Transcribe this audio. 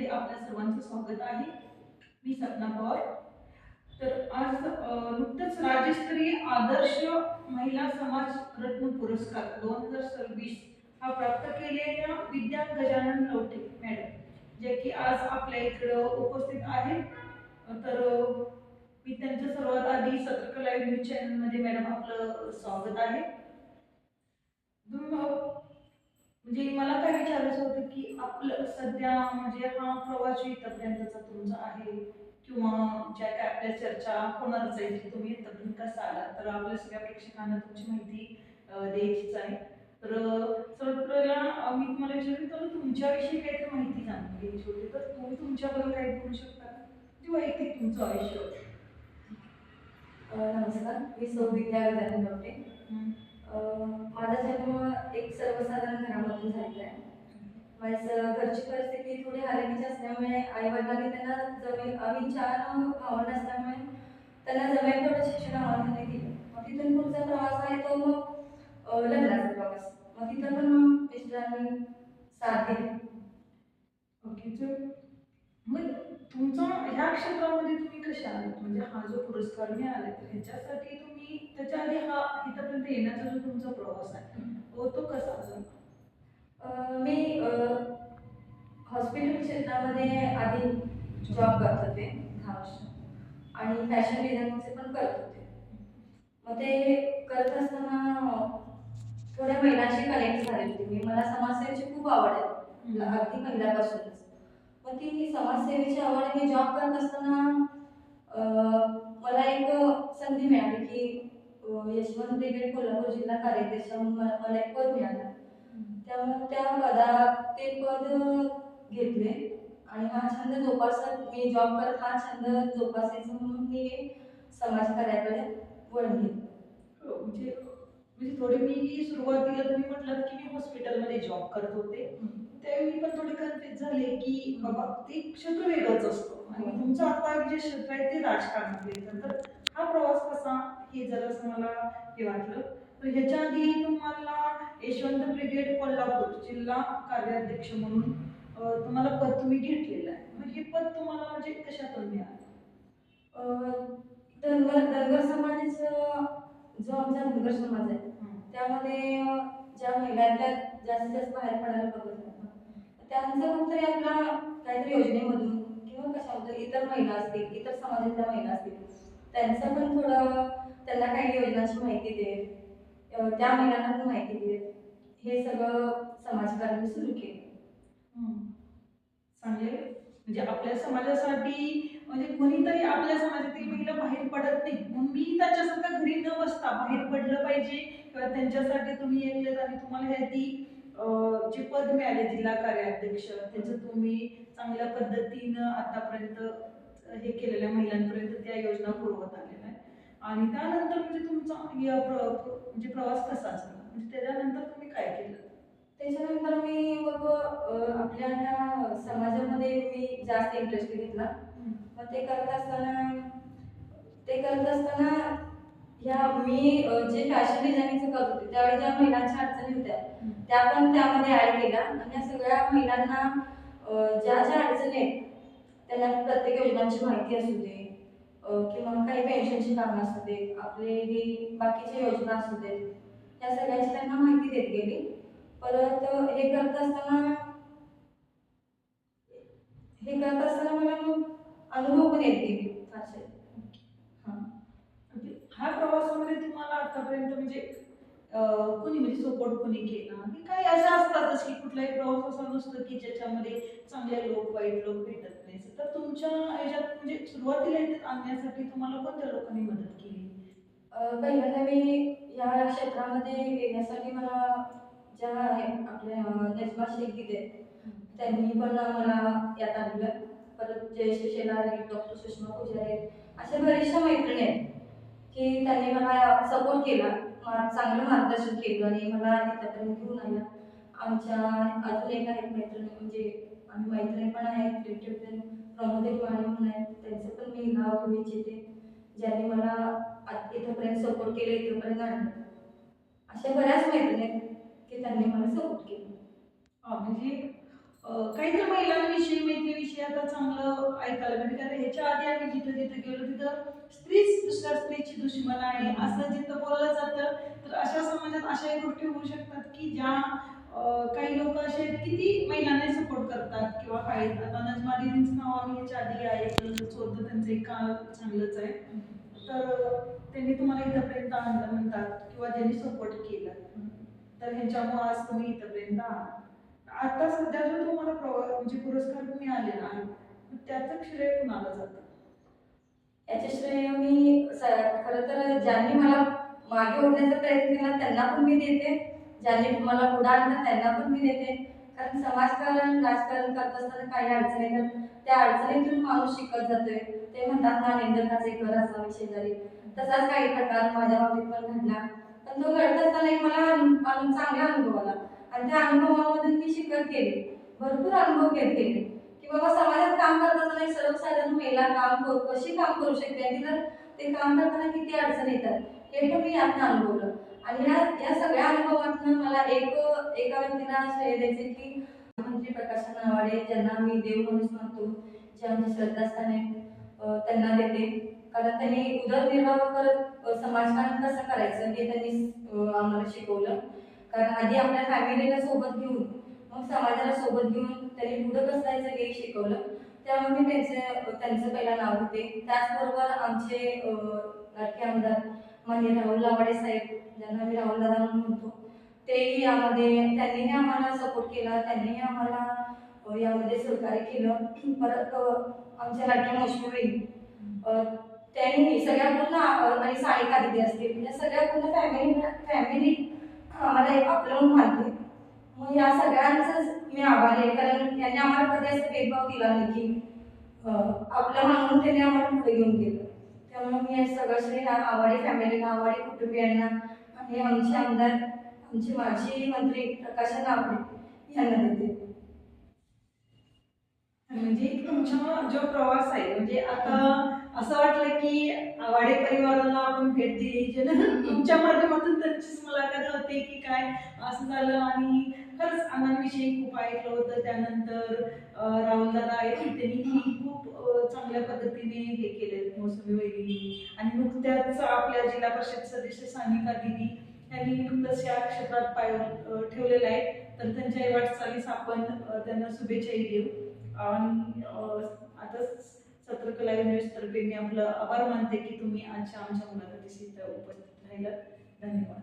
चॅनलमध्ये आपल्या सर्वांचं स्वागत आहे. मी सपना पवार. तर आज नुकतंच राज्यस्तरीय आदर्श महिला समाज रत्न पुरस्कार 2026 हा प्राप्त केलेल्या विद्या गजानन लवटे मॅडम, जे की आज आपल्या इकडं उपस्थित आहेत. तर मी त्यांचं सर्वात आधी सत्रक लाईव्ह न्यूज चॅनलमध्ये मॅडम आपलं स्वागत आहे. म्हणजे मला काय विचारायचं होतं की आपलं सध्या म्हणजे हा प्रवास इथपर्यंतचा तुमचा आहे किंवा ज्या काय आपल्या चर्चा होणारच आहे की तुम्ही इथपर्यंत कसा आला, तर आपल्या सगळ्या प्रेक्षकांना तुमची माहिती द्यायचीच आहे. तर सर्वात पहिला मी तुम्हाला विचारते तर तुमच्याविषयी काहीतरी माहिती जाणून घ्यायची होती, तर तुम्ही तुमच्याबद्दल काही बोलू शकता का? किंवा वैयक्तिक तुमचं आयुष्य. नमस्कार, मी सौ विद्या गजानन लवटे. माझा जन्म एक सर्वसाधारण घरामधून झालेला आहे. माझ्या घरची परिस्थिती थोडी हलकीची असल्यामुळे आई वडिलांनी त्यांना जमेल, आम्ही 4 भावंड असल्यामुळे त्यांना जमेल तेवढं शिक्षण आम्हाला त्यांनी दिलं. मग तिथून पुढचा प्रवास आहे तो मग लग्नाचा प्रवास. मग तिथं पण मिस्टरांनी साथ दिली. ओके. तर मग तुमचा ह्या क्षेत्रामध्ये तुम्ही कशा आलात? म्हणजे हा जो पुरस्कार मिळाला तर ह्याच्यासाठी तुम्ही त्याच्या आधी हा इथपर्यंत येण्याचा जो तुमचा प्रवास आहे तो कसा झाला? मी हॉस्पिटल क्षेत्रामध्ये आधी जॉब करत होते 10 वर्ष आणि फॅशन डिझायनिंगचे पण करत होते. मग ते करत असताना थोड्या महिलांशी कनेक्ट झाले होते मी. मला समाजसेवेची खूप आवड आहे, अगदी पहिल्यापासूनच. मग ती समाजसेवेची आवड मी जॉब करत असताना मला एक संधी मिळाली की यशवंत ब्रिगेड कोल्हापूर जिल्हा कार्याध्यक्ष म्हणून मला एक पद मिळालं. त्यामुळे त्या ते पद घेतले आणि हा छंद जोपासत मी जॉब करत हा छंद जोपासायचा म्हणून मी समाजकार्याकडे वळले. म्हणजे म्हणजे थोडे मी सुरुवातीला तुम्ही म्हटलात की मी हॉस्पिटलमध्ये जॉब करत होते, त्यावेळी मी पण थोडे कन्फ्युज झाले की बाबा ते क्षेत्र वेगळंच असतं आणि तुमचं आता जे क्षेत्र आहे ते राजकारणातले. तर हा प्रवास कसा हे जरासं मला हे वाटलं. तर ह्याच्या आधी तुम्हाला यशवंत ब्रिगेड कोल्हापूर जिल्हा कार्याध्यक्ष म्हणून तुम्हाला पद तुम्ही घेतलेलं आहे. मग हे पद तुम्हाला म्हणजे कशातून मिळालं? धनगर समाजाचं जो आमचा धनगर समाज आहे त्यामध्ये ज्या महिला आहेत त्या जास्तीत जास्त बाहेर पडायला बघत नाही. त्यांचं फक्त आपला काहीतरी योजनेमधून किंवा कशामधून इतर महिला असतील, इतर समाजातल्या महिला असतील, त्यांचं पण थोडं त्यांना काही योजनांची माहिती दे, त्या महिलांना पण माहिती दे, हे सगळं समाजकार्य सुरू केलं. चांगले. म्हणजे आपल्या समाजासाठी म्हणजे कोणीतरी आपल्या समाजातील महिला बाहेर पडत नाही, मग मी त्यांच्यासारखं घरी न बसता बाहेर पडलं पाहिजे किंवा त्यांच्यासाठी तुम्ही ऐकलेत आणि तुम्हाला ह्याची जे पद मिळाले जिल्हा कार्याध्यक्ष त्याचं तुम्ही चांगल्या पद्धतीनं आतापर्यंत हे केलेल्या महिलांपर्यंत त्या योजना पुरवत आलेल्या आहे. आणि त्यानंतर म्हणजे तुमचा म्हणजे प्रवास कसा झाला, म्हणजे त्याच्यानंतर तुम्ही काय केलं? त्याच्यानंतर मी मग आपल्या ह्या समाजामध्ये मी जास्त इंटरेस्ट घेतला. मग ते करत असताना ह्या मी जे फॅशन डिझायनिंगचं करत होते त्यावेळी ज्या महिलांच्या अडचणी होत्या त्या पण त्यामध्ये ॲड केल्या आणि या सगळ्या महिलांना ज्या ज्या अडचणी आहेत त्यांना प्रत्येक योजनांची माहिती असू दे किंवा काही पेन्शनची कामं असू दे, आपले हे बाकीच्या योजना असू देत, या सगळ्याची त्यांना माहिती देत गेली. परत हे करत असताना मला मग अनुभव पण येत गेले फारसे. हा प्रवासामध्ये तुम्हाला आतापर्यंत म्हणजे कोणी म्हणजे सपोर्ट कोणी केला की काही असं असतातच की कुठलाही प्रवास असा नसतो की ज्याच्यामध्ये चांगले लोक वाईट लोक भेटत नाही. तर तुमच्या ह्याच्यात म्हणजे सुरुवातीला इथे आणण्यासाठी तुम्हाला कोणत्या लोकांनी मदत केली? पहिल्यांदा मी या क्षेत्रामध्ये येण्यासाठी मला ज्या आपल्या नजमा शेख दिले त्यांनी पण मला यात आणलं. परत जयश्री शेलार आहेत, डॉक्टर सुषमा पुजारी आहेत, अशा बऱ्याचशा मैत्रिणी आहेत की त्यांनी मला सपोर्ट केला, चांगलं मार्गदर्शन केलं आणि मला इथपर्यंत घेऊन आलं. आमच्या अजून एक आहेत मैत्रिणी, म्हणजे आम्ही मैत्रिणी पण आहेत, रिलेटिव्ह प्रमोदिनी माने म्हणून आहेत, त्यांचं पण मी नाव घेऊ इच्छिते, ज्यांनी मला इथपर्यंत सपोर्ट केलं, इथपर्यंत आणलं. अशा बऱ्याच मैत्रिणी आहेत की त्यांनी मला सपोर्ट केलं. म्हणजे काहीतरी महिलांविषयी माहितीविषयी आता चांगलं ऐकायला भेटतं, कारण ह्याच्या आधी आम्ही जिथं जिथं गेलो तिथं स्त्रीच दुसऱ्या स्त्रीची दुश्मन आहे असं जिथं बोललं जातं. तर अशा समाजात अशाही गोष्टी होऊ शकतात की ज्या काही लोक असे आहेत की ती महिलांना सपोर्ट करतात किंवा काय. आता नजमा दीदींचं नाव आम्ही ह्याच्या आधी ऐकलंच होतं, त्यांचं एक काम चांगलंच आहे. तर त्यांनी तुम्हाला इथंपर्यंत आणलं म्हणतात किंवा ज्यांनी सपोर्ट केलं, तर ह्यांच्यामुळे आज तुम्ही इथंपर्यंत आहात. आता सध्या जो तुम्हाला म्हणजे पुरस्कार मिळाले ना, त्याचं श्रेय कुणाला जातं? याचे श्रेय मी खरं तर ज्यांनी मला मागे ओढण्याचा प्रयत्न केला त्यांना पण मी देते, ज्यांनी मला पुढे आणलं त्यांना पण मी देते. कारण समाजकारण राजकारण करत असताना काही अडचणी येतात, त्या अडचणीतून माणूस शिकत जातोय. ते म्हणतात ना, निंदकाचे घर असावे शेजारी, तसाच काही प्रकार माझ्या बाबतीत पण घडला. पण तो घडत असताना एक मला चांगला अनुभव आला आणि त्या अनुभवामधून मी शिकत गेले, भरपूर अनुभव घेत गेले की बाबा समाजात काम करत असताना एक सर्वसाधारण महिला कशी काम करू शकते आणि तिला ते काम करताना किती अडचणी येतात हे पण मी यातनं अनुभवलं. आणि या सगळ्या अनुभवातनं मला एका व्यक्तीला श्रेय द्यायचे की मंत्री प्रकाशन आवाडे, ज्यांना मी देव म्हणून मानतो, जे आमचे श्रद्धास्थान आहेत, त्यांना देते. कारण त्यांनी उदरनिर्वाह करत समाजकारण कसं करायचं हे त्यांनी आम्हाला शिकवलं. कारण आधी आपल्या फॅमिलीला सोबत घेऊन मग समाजाला सोबत घेऊन त्यांनी पुढं कसं जायचं हे शिकवलं. त्यामुळे मी त्यांचं पहिला नाव घेते. त्याचबरोबर आमचे लाडके आमदार माननीय राहुल लावाडे साहेब, ज्यांना मी राहुल दादा म्हणून म्हणतो, तेही त्यांनीही आम्हाला सपोर्ट केला, त्यांनीही आम्हाला यामध्ये सहकार्य केलं. परत आमच्या लाडक्या मौसमी त्यांनी सगळ्या पूर्ण आणि सानिका दिदी असतील, या सगळ्या पूर्ण फॅमिली आम्हाला एक आपलं म्हणून मानते. मग या सगळ्यांचाच मी आभारी आहे, कारण यांनी आम्हाला कधी असं भेदभाव दिला नाही की आपलं म्हणून त्यांनी आम्हाला पुढे घेऊन गेलं. त्यामुळे मी हे सगळं श्रेय आवाडे फॅमिलीला, आवाडे कुटुंबियांना आणि आमचे आमदार, आमचे माजी मंत्री प्रकाश आवाडे यांना देते. म्हणजे तुमचा जो प्रवास आहे, म्हणजे आता असं वाटलं की आवाडे परिवाराला आपण भेट दिली, तुमच्या माध्यमातून त्यांचीच मुलाखत होते की काय असं झालं. आणि खरंच अण्णांविषयी खूप ऐकलं होतं. त्यानंतर राहुल दादा आहेत, त्यांनी खूप चांगल्या पद्धतीने हे केले मोसमी वहिनी, आणि नुकत्याच आपल्या जिल्हा परिषद सदस्य सानिका दिदी यांनी नुकतंच या क्षेत्रात पाय ठेवलेला आहे. तर त्यांच्या वाटचालीस आपण त्यांना शुभेच्छाही देऊ. आणि आता सत्रकला युनिव्हर्सिटी तर्फे मी आपलं आभार मानते की तुम्ही आजच्या आमच्या मुलाखतीस इथं उपस्थित राहिलात. धन्यवाद.